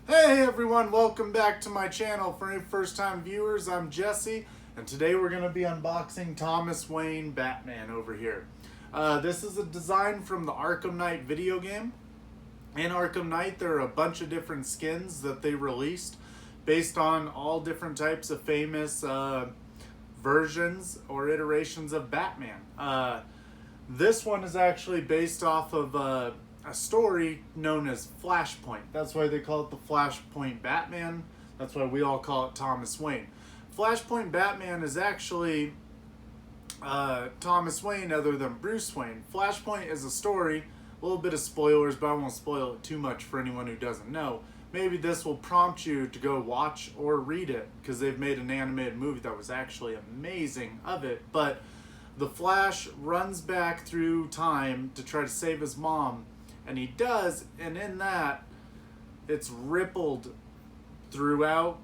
Hey everyone, welcome back to my channel. For any first time viewers, I'm Jesse, and today we're going to be unboxing Thomas Wayne Batman over here. This is a design from the Arkham Knight video game. In Arkham Knight, there are a bunch of different skins that they released based on all different types of famous versions or iterations of Batman. This one is actually based off of a story known as Flashpoint. That's why they call it the Flashpoint Batman. That's why we all call it Thomas Wayne. Flashpoint Batman is actually Thomas Wayne other than Bruce Wayne. Flashpoint is a story, a little bit of spoilers, but I won't spoil it too much for anyone who doesn't know. Maybe this will prompt you to go watch or read it, because they've made an animated movie that was actually amazing of it. But the Flash runs back through time to try to save his mom, and he does, and in that, it's rippled throughout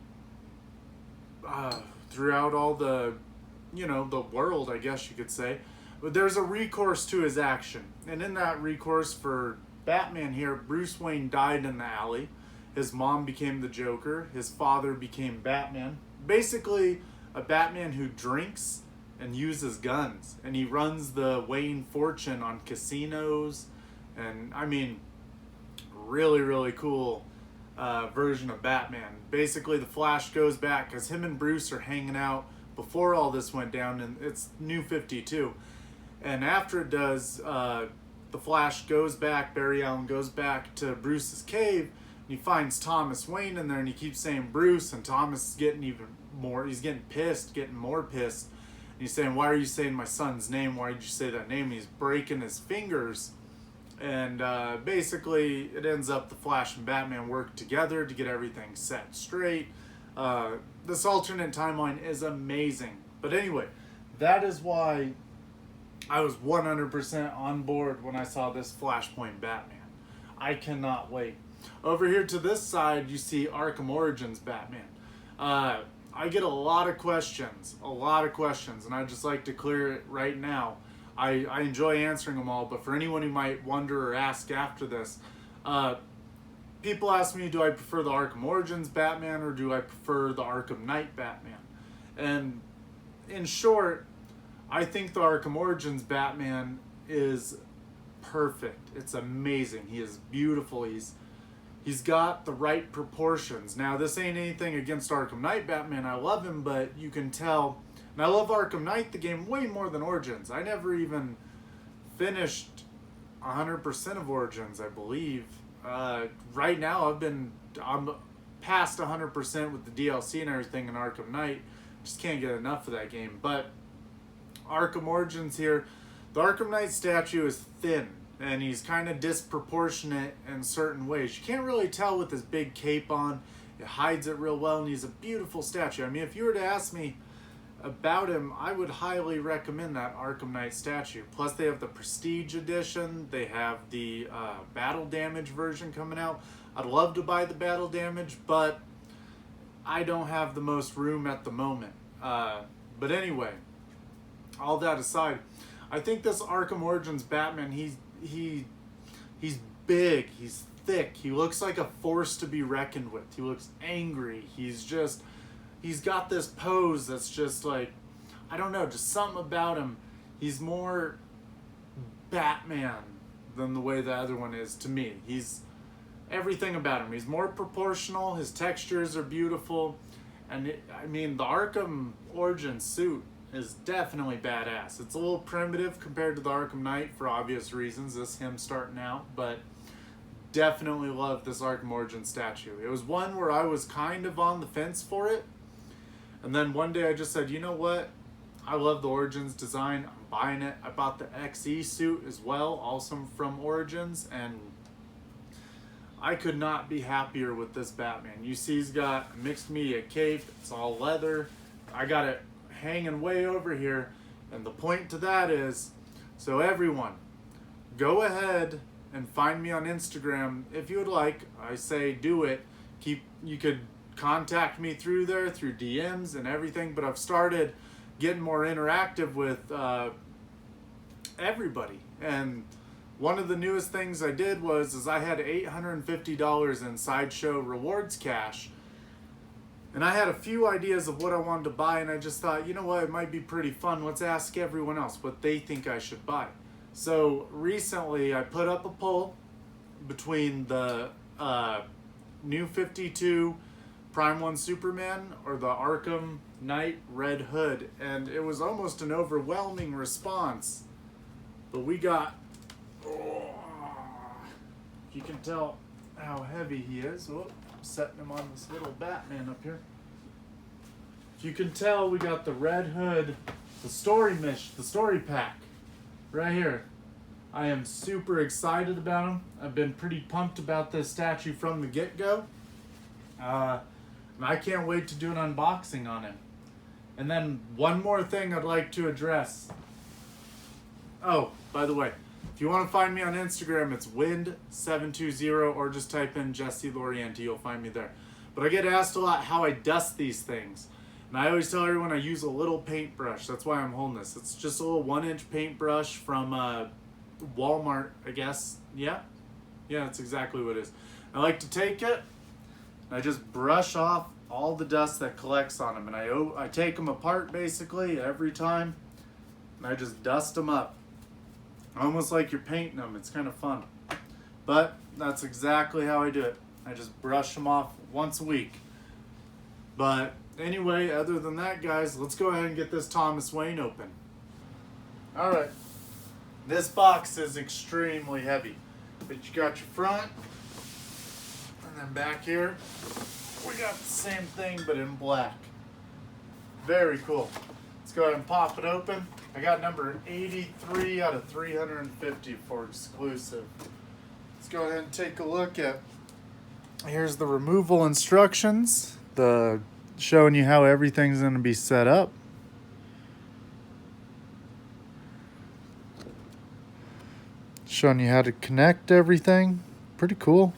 all the, the world, I guess you could say. But there's a recourse to his action, and in that recourse for Batman here, Bruce Wayne died in the alley. His mom became the Joker. His father became Batman. Basically, a Batman who drinks and uses guns, and he runs the Wayne fortune on casinos. And I mean, really, really cool version of Batman. Basically, the Flash goes back because him and Bruce are hanging out before all this went down, and it's New 52. And after it does, the Flash goes back, Barry Allen goes back to Bruce's cave, and he finds Thomas Wayne in there, and he keeps saying Bruce, and Thomas is getting even more, he's getting pissed, getting more pissed. And he's saying, why are you saying my son's name? Why did you say that name? And he's breaking his fingers. And basically, it ends up the Flash and Batman work together to get everything set straight. This alternate timeline is amazing. But anyway, that is why I was 100% on board when I saw this Flashpoint Batman. I cannot wait. Over here to this side, you see Arkham Origins Batman. I get a lot of questions, and I'd just like to clear it right now. I enjoy answering them all, but for anyone who might wonder or ask after this, people ask me, do I prefer the Arkham Origins Batman or do I prefer the Arkham Knight Batman? And in short, I think the Arkham Origins Batman is perfect. It's amazing. He is beautiful. He's got the right proportions. Now, this ain't anything against Arkham Knight Batman. I love him, but you can tell. And I love Arkham Knight, the game, way more than Origins. I never even finished 100% of Origins, I believe. Right now, I'm past 100% with the DLC and everything in Arkham Knight. Just can't get enough of that game. But Arkham Origins here, the Arkham Knight statue is thin, and he's kind of disproportionate in certain ways. You can't really tell with his big cape on. It hides it real well, and he's a beautiful statue. I mean, if you were to ask me about him, I would highly recommend that Arkham Knight statue. Plus, they have the Prestige Edition. They have the Battle Damage version coming out. I'd love to buy the Battle Damage, but I don't have the most room at the moment. But anyway, all that aside, I think this Arkham Origins Batman, he's big, he's thick, he looks like a force to be reckoned with. He looks angry. He's got this pose that's just like, I don't know, just something about him. He's more Batman than the way the other one is to me. He's everything about him. He's more proportional. His textures are beautiful. And the Arkham Origins suit is definitely badass. It's a little primitive compared to the Arkham Knight for obvious reasons. This is him starting out, but definitely love this Arkham Origins statue. It was one where I was kind of on the fence for it. And then one day I just said, you know what? I love the Origins design. I'm buying it. I bought the XE suit as well, also from Origins, and I could not be happier with this Batman. You see he's got a mixed media cape. It's all leather. I got it hanging way over here. And the point to that is, so everyone, go ahead and find me on Instagram if you would like. I say do it. You could contact me through there, through DMs and everything, but I've started getting more interactive with everybody, and one of the newest things I did was I had $850 in Sideshow rewards cash. And I had a few ideas of what I wanted to buy, and I just thought, you know what, it might be pretty fun. Let's ask everyone else what they think I should buy. So recently I put up a poll between the New 52 Prime 1 Superman or the Arkham Knight Red Hood, and it was almost an overwhelming response. But we got, you can tell how heavy he is. Oh, I'm setting him on this little Batman up here. If you can tell, we got the Red Hood, the story pack right here. I am super excited about him. I've been pretty pumped about this statue from the get-go. And I can't wait to do an unboxing on him. And then one more thing I'd like to address. Oh, by the way, if you want to find me on Instagram, it's wind720, or just type in Jesse Lorienti, you'll find me there. But I get asked a lot how I dust these things. And I always tell everyone I use a little paintbrush. That's why I'm holding this. It's just a little 1-inch paintbrush from Walmart, I guess. Yeah, that's exactly what it is. I like to take it, and I just brush off all the dust that collects on them. And I take them apart basically every time, and I just dust them up. Almost like you're painting them. It's kind of fun. But that's exactly how I do it. I just brush them off once a week. But anyway, other than that, guys, let's go ahead and get this Thomas Wayne open. Alright. This box is extremely heavy. But you got your front. And then back here, we got the same thing but in black. Very cool. Let's go ahead and pop it open. I got number 83 out of 350 for exclusive. Let's go ahead and take a look at, here's the removal instructions, showing you how everything's going to be set up. Showing you how to connect everything. Pretty cool.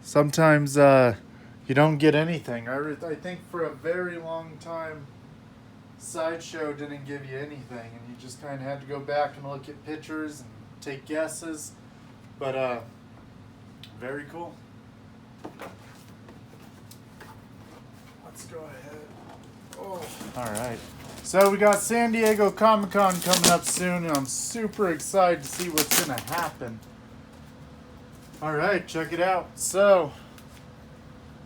Sometimes you don't get anything. I think for a very long time, Sideshow didn't give you anything, and you just kind of had to go back and look at pictures and take guesses. But very cool. Let's go ahead. Oh, all right. So we got San Diego Comic-Con coming up soon, and I'm super excited to see what's gonna happen. All right, check it out. So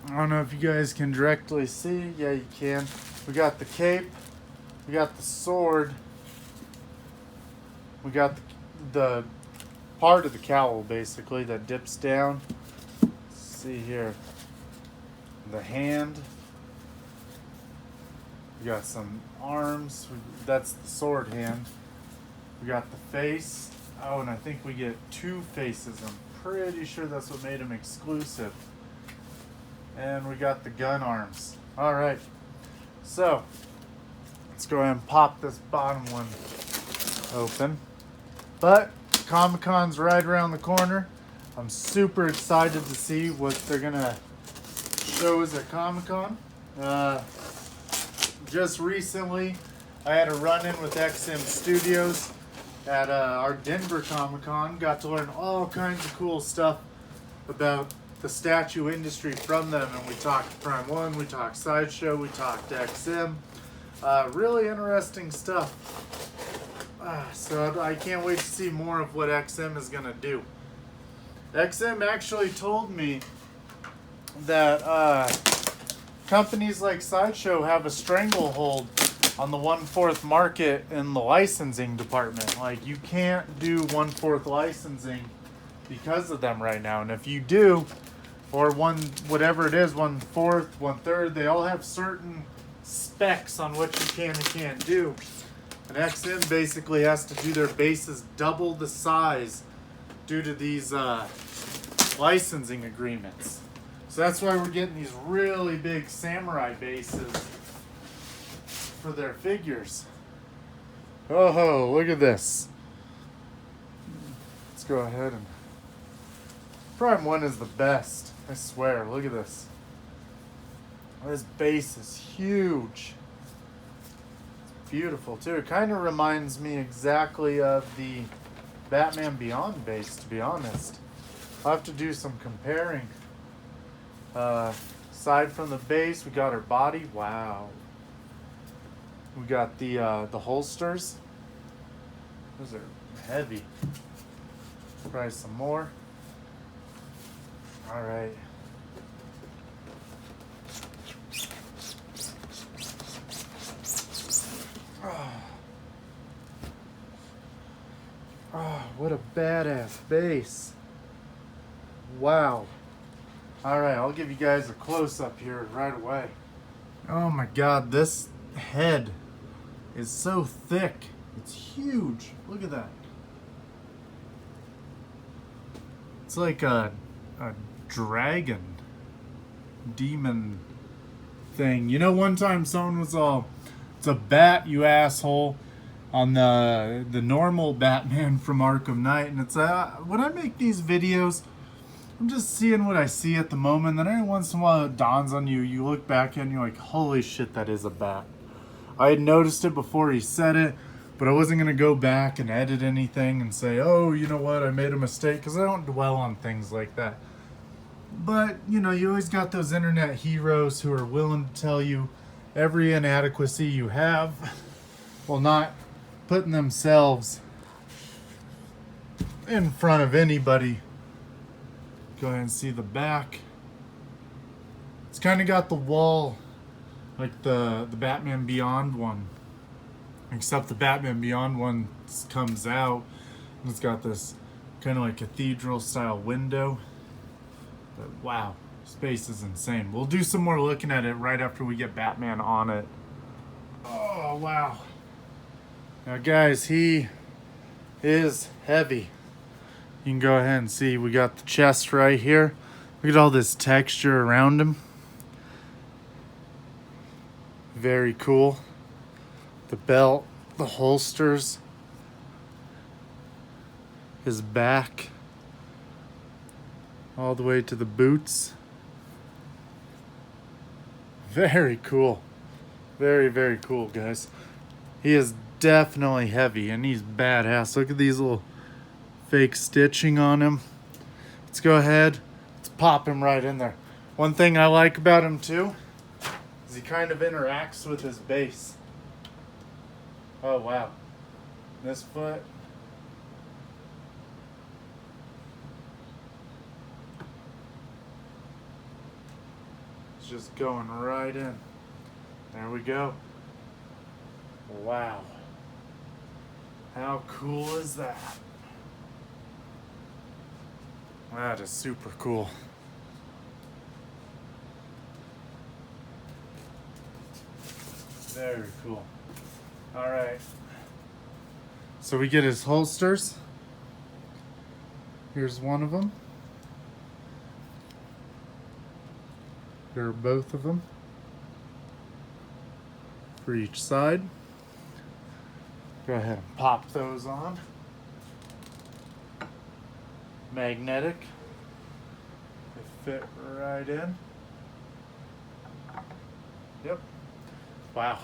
I don't know if you guys can directly see. Yeah, you can. We got the cape. We got the sword. We got the part of the cowl, basically, that dips down. Let's see here. The hand. We got some arms. That's the sword hand. We got the face. Oh, and I think we get 2 faces. I'm pretty sure that's what made him exclusive. And we got the gun arms. All right. So let's go ahead and pop this bottom one open. But Comic-Con's right around the corner. I'm super excited to see what they're gonna show us at Comic-Con. Just recently, I had a run-in with XM Studios at our Denver Comic-Con. Got to learn all kinds of cool stuff about the statue industry from them, and we talked Prime 1, we talked Sideshow, we talked XM. Really interesting stuff. So I can't wait to see more of what XM is going to do. XM actually told me that companies like Sideshow have a stranglehold on the 1/4 market in the licensing department. Like, you can't do 1/4 licensing because of them right now. And if you do, or whatever it is, 1/4, 1/3, they all have certain specs on what you can and can't do. And XM basically has to do their bases double the size due to these licensing agreements. So that's why we're getting these really big samurai bases for their figures. Oh, look at this. Let's go ahead and... Prime 1 is the best, I swear. Look at this. This base is huge. It's beautiful too. It kind of reminds me exactly of the Batman Beyond base, to be honest. I'll have to do some comparing. Aside from the base, we got her body. Wow. We got the holsters. Those are heavy. Try some more. All right. Oh, what a badass base. Wow. All right, I'll give you guys a close-up here right away. Oh my God, this head is so thick. It's huge. Look at that. It's like a dragon, demon thing. You know, one time someone was all, "It's a bat, you asshole," on the normal Batman from Arkham Knight, and it's when I make these videos, I'm just seeing what I see at the moment. Then every once in a while it dawns on you. You look back and you're like, "Holy shit, that is a bat." I had noticed it before he said it, but I wasn't gonna go back and edit anything and say, "Oh, you know what, I made a mistake," because I don't dwell on things like that. But you know, you always got those internet heroes who are willing to tell you every inadequacy you have, while not putting themselves in front of anybody. Go ahead and see the back. It's kind of got the wall like the Batman Beyond one, except the Batman Beyond one comes out and it's got this kind of like cathedral style window. But wow, space is insane. We'll do some more looking at it right after we get Batman on it. Oh wow. Now guys, he is heavy. You can go ahead and see we got the chest right here. Look at all this texture around him. Very cool. The belt, the holsters, his back, all the way to the boots. Very cool. Very, very cool, guys. He is definitely heavy and he's badass. Look at these little fake stitching on him. Let's go ahead. Let's pop him right in there. One thing I like about him too is he kind of interacts with his base. Oh wow. This foot. It's just going right in. There we go. Wow. How cool is that? That is super cool. Very cool. All right. So we get his holsters. Here's one of them. Here are both of them for each side. Go ahead and pop those on. Magnetic. They fit right in. Yep. Wow.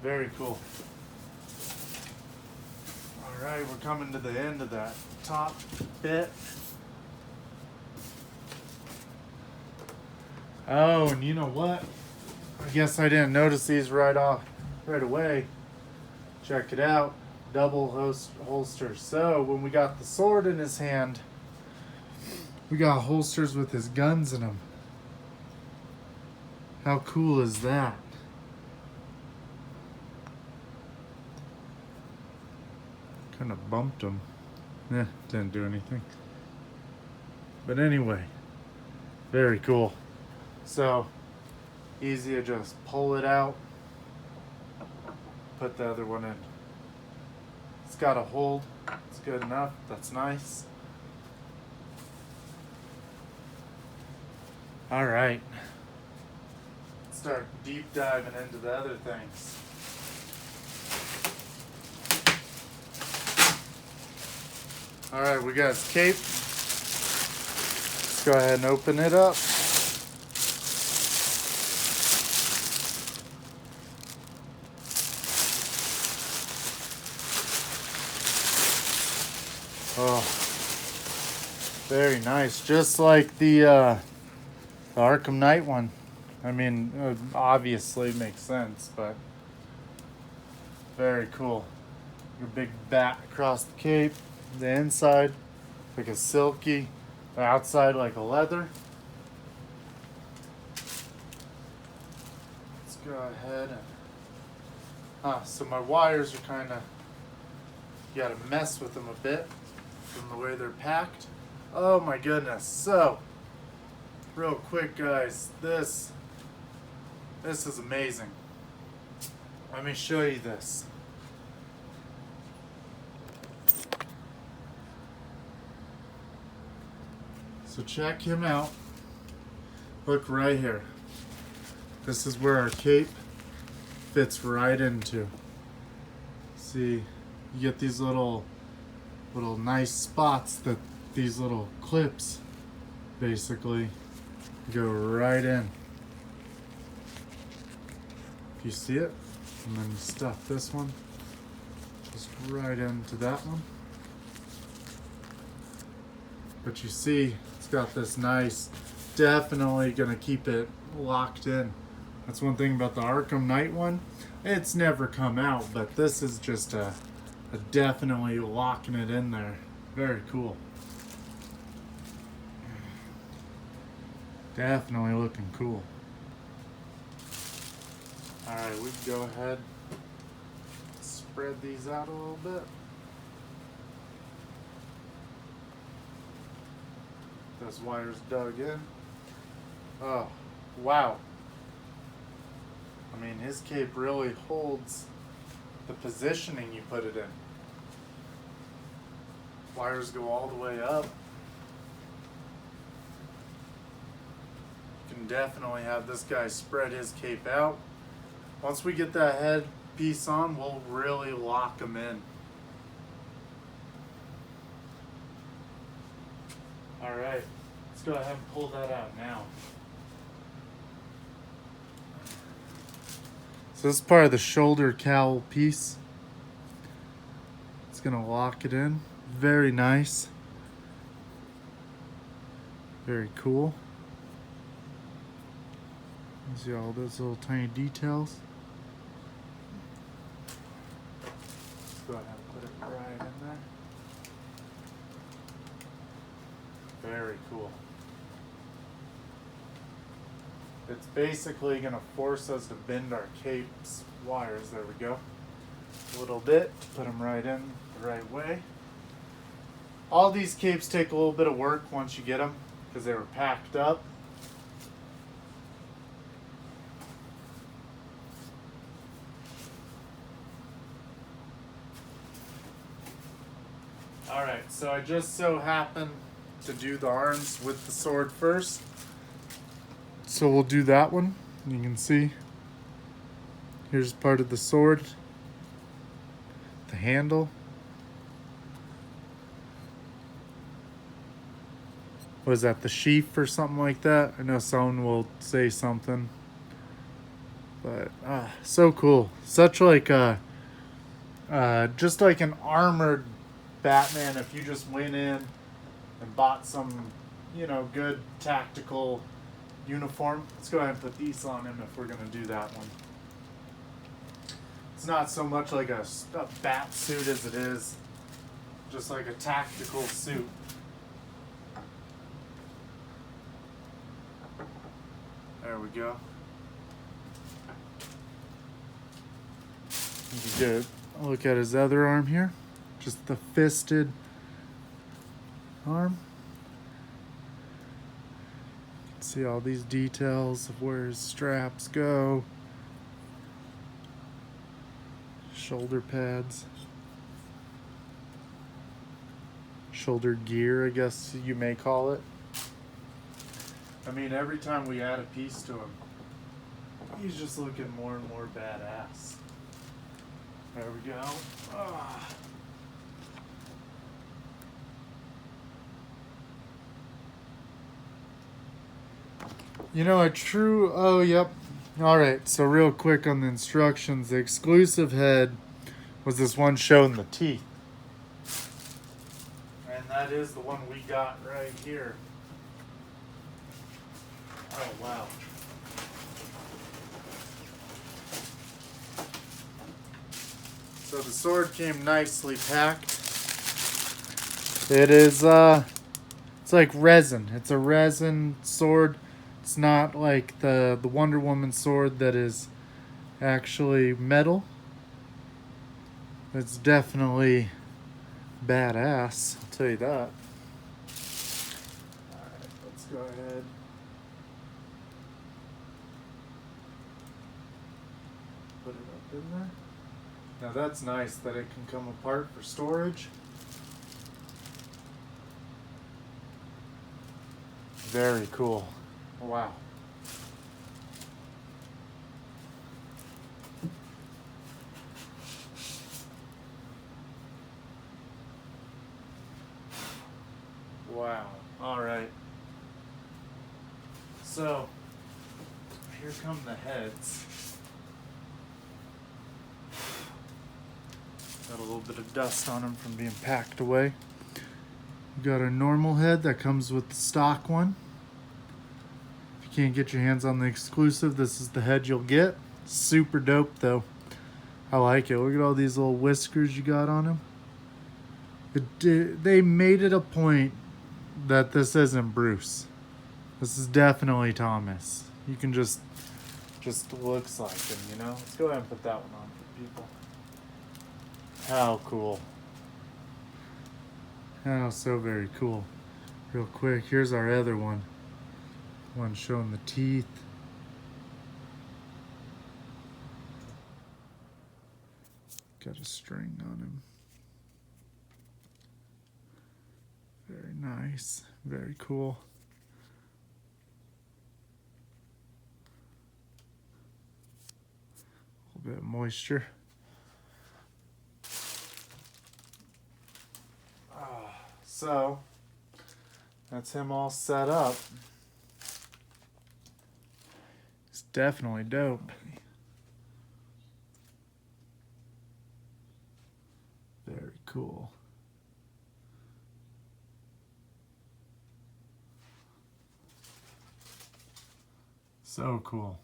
Very cool. All right, we're coming to the end of that top bit. Oh, and you know what? I guess I didn't notice these right away. Check it out. Double holster. So when we got the sword in his hand, we got holsters with his guns in them. How cool is that? Kind of bumped him. Didn't do anything. But anyway, very cool. So easy to just pull it out, put the other one in. It's got a hold. It's good enough. That's nice. All right. Let's start deep diving into the other things. All right, we got his cape. Let's go ahead and open it up. Very nice. Just like the Arkham Knight one. I mean, obviously makes sense, but very cool. Your big bat across the cape. The inside like a silky. The outside like a leather. Let's go ahead and... so my wires are kind of... You gotta mess with them a bit from the way they're packed. Oh my goodness. So, real quick guys, this is amazing. Let me show you this. So check him out. Look right here. This is where our cape fits right into. See, you get these little nice spots that these little clips basically go right in. If you see it, and then you stuff this one just right into that one. But you see, it's got this nice, definitely gonna keep it locked in. That's one thing about the Arkham Knight one. It's never come out, but this is just a definitely locking it in there. Very cool. Definitely looking cool. Alright, we can go ahead, spread these out a little bit. Those wires dug in. Oh, wow. I mean, his cape really holds the positioning you put it in. Wires go all the way up. You can definitely have this guy spread his cape out. Once we get that head piece on, we'll really lock him in. Alright, let's go ahead and pull that out now. So this is part of the shoulder cowl piece. It's gonna lock it in. Very nice. Very cool. You see all those little tiny details. Let's go ahead and put it right in there. Very cool. It's basically going to force us to bend our cape's wires. There we go. A little bit. Put them right in the right way. All these capes take a little bit of work once you get them because they were packed up. Alright, so I just so happen to do the arms with the sword first. So we'll do that one. You can see here's part of the sword, the handle. Was that the sheath or something like that? I know someone will say something, but so cool. Such like a just like an armored Batman. If you just went in and bought some, good tactical uniform. Let's go ahead and put these on him if we're going to do that one. It's not so much like a bat suit as it is just like a tactical suit. There we go. You can get a look at his other arm here. Just the fisted arm. See all these details of where his straps go. Shoulder pads. Shoulder gear, I guess you may call it. I mean, every time we add a piece to him, he's just looking more and more badass. There we go. Oh, yep. Alright, so real quick on the instructions. The exclusive head was this one showing the teeth. And that that is the one we got right here. Oh, wow. So the sword came nicely packed. It is, it's like resin. It's a resin sword. It's not like the Wonder Woman sword that is actually metal. It's definitely badass, I'll tell you that. Alright, let's go ahead. Put it up in there. Now that's nice that it can come apart for storage. Very cool. Wow. Wow. All right. So, here come the heads. Got a little bit of dust on them from being packed away. We got a normal head that comes with the stock one. If you can't get your hands on the exclusive, this is the head you'll get. Super dope though. I like it. Look at all these little whiskers you got on him. They made it a point that this isn't Bruce. This is definitely Thomas. You can just looks like him, you know? Let's go ahead and put that one on for people. How cool. How so very cool. Real quick, here's our other one. One showing the teeth. Got a string on him. Very nice. Very cool. A little bit of moisture. So, that's him all set up. It's definitely dope. Very cool. So cool.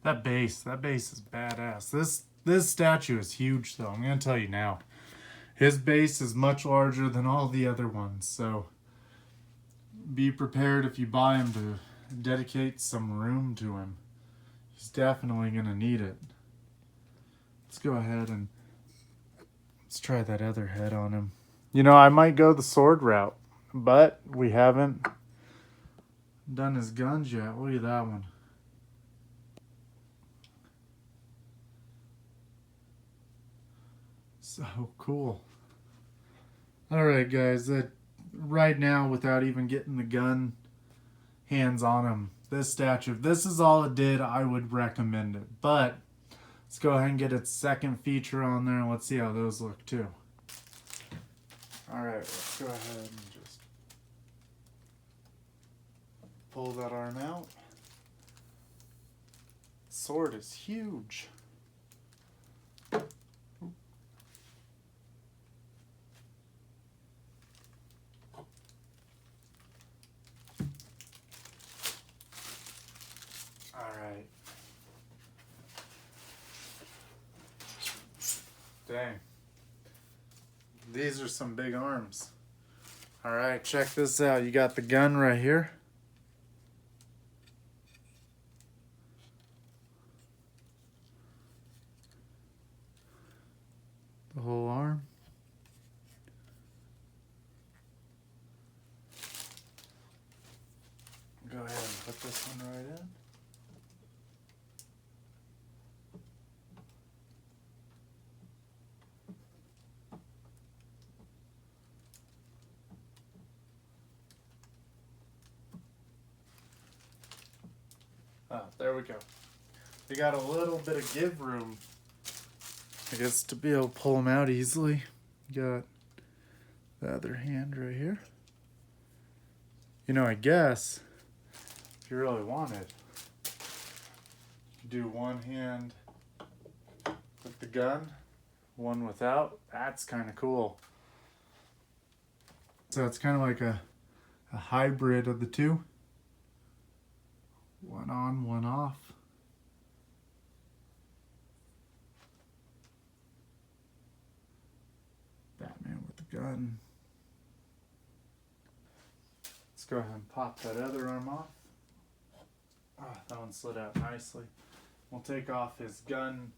That base is badass. This statue is huge though, I'm gonna tell you now. His base is much larger than all the other ones, so be prepared if you buy him to dedicate some room to him. He's definitely gonna need it. Let's go ahead and let's try that other head on him. You know, I might go the sword route, but we haven't done his guns yet. Look at that one. So cool. Alright guys, right now without even getting the gun hands on him, this statue, if this is all it did, I would recommend it. But let's go ahead and get its second feature on there and let's see how those look too. Alright, let's go ahead and just pull that arm out. Sword is huge. Alright. Dang. These are some big arms. Alright, check this out. You got the gun right here. The whole arm. Go ahead and put this one right in. There we go. We got a little bit of give room, I guess, to be able to pull them out easily. Got the other hand right here. You know, I guess, if you really wanted, you do one hand with the gun, one without. That's kind of cool. So it's kind of like a hybrid of the two. One on, one off. Batman with the gun. Let's go ahead and pop that other arm off. Ah, that one slid out nicely. We'll take off his gun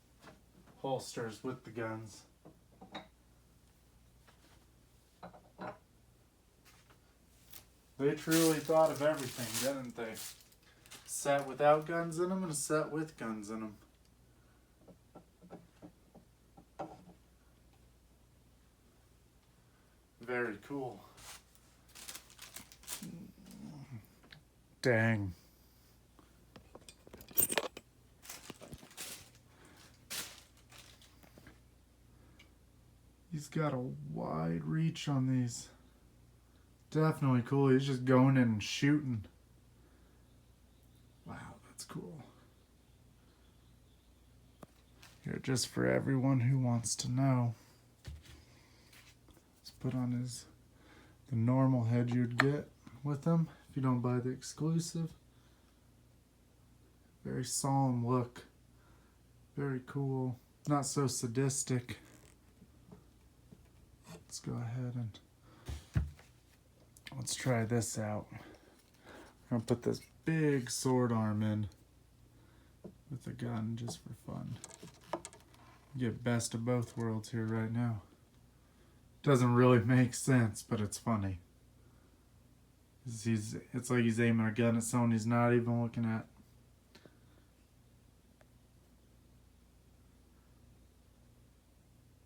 holsters with the guns. They truly thought of everything, didn't they? Set without guns in them and a set with guns in them. Very cool. Dang. He's got a wide reach on these. Definitely cool. He's just going in and shooting. Wow, that's cool. Here, just for everyone who wants to know. Let's put on the normal head you'd get with him if you don't buy the exclusive. Very solemn look. Very cool. Not so sadistic. Let's go ahead and let's try this out. I'm gonna put this big sword arm in with the gun just for fun. Get best of both worlds here right now. Doesn't really make sense, but it's funny. It's like he's aiming a gun at someone he's not even looking at.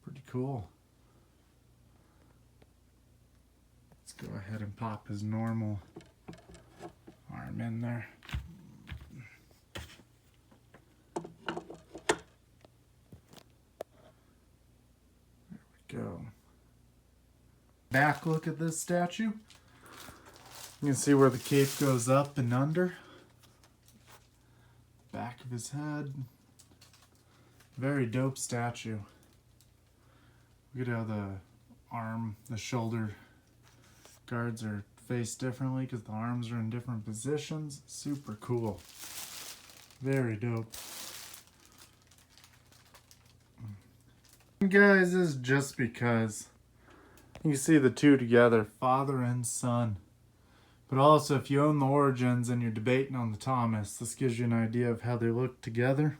Pretty cool. Let's go ahead and pop his normal arm in there. There we go. Back look at this statue. You can see where the cape goes up and under. Back of his head. Very dope statue. Look at how the shoulder guards are faced differently because the arms are in different positions. Super cool. Very dope. Guys, this is just because you see the two together, father and son. But also, if you own the Origins and you're debating on the Thomas, this gives you an idea of how they look together.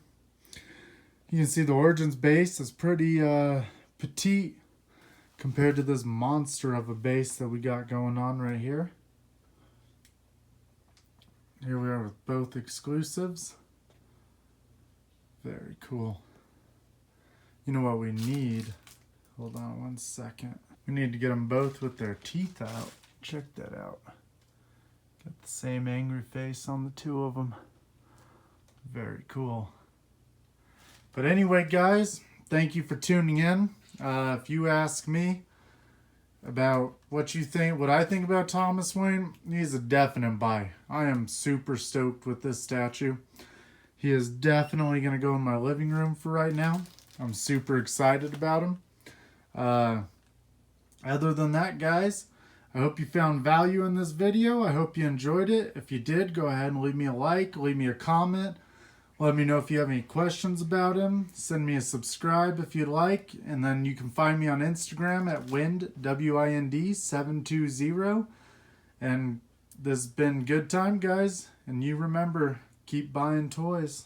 You can see the Origins base is pretty petite compared to this monster of a base that we got going on right here. Here we are with both exclusives. Very cool. You know what we need? Hold on one second. We need to get them both with their teeth out. Check that out. Got the same angry face on the two of them. Very cool. But anyway, guys, thank you for tuning in. If you ask me about what I think about Thomas Wayne, he's a definite buy. I am super stoked with this statue. He is definitely going to go in my living room for right now. I'm super excited about him. Other than that, guys, I hope you found value in this video. I hope you enjoyed it. If you did, go ahead and leave me a like, leave me a comment. Let me know if you have any questions about him. Send me a subscribe if you'd like. And then you can find me on Instagram at Wind, W-I-N-D 720. And this has been good time, guys. And you remember, keep buying toys.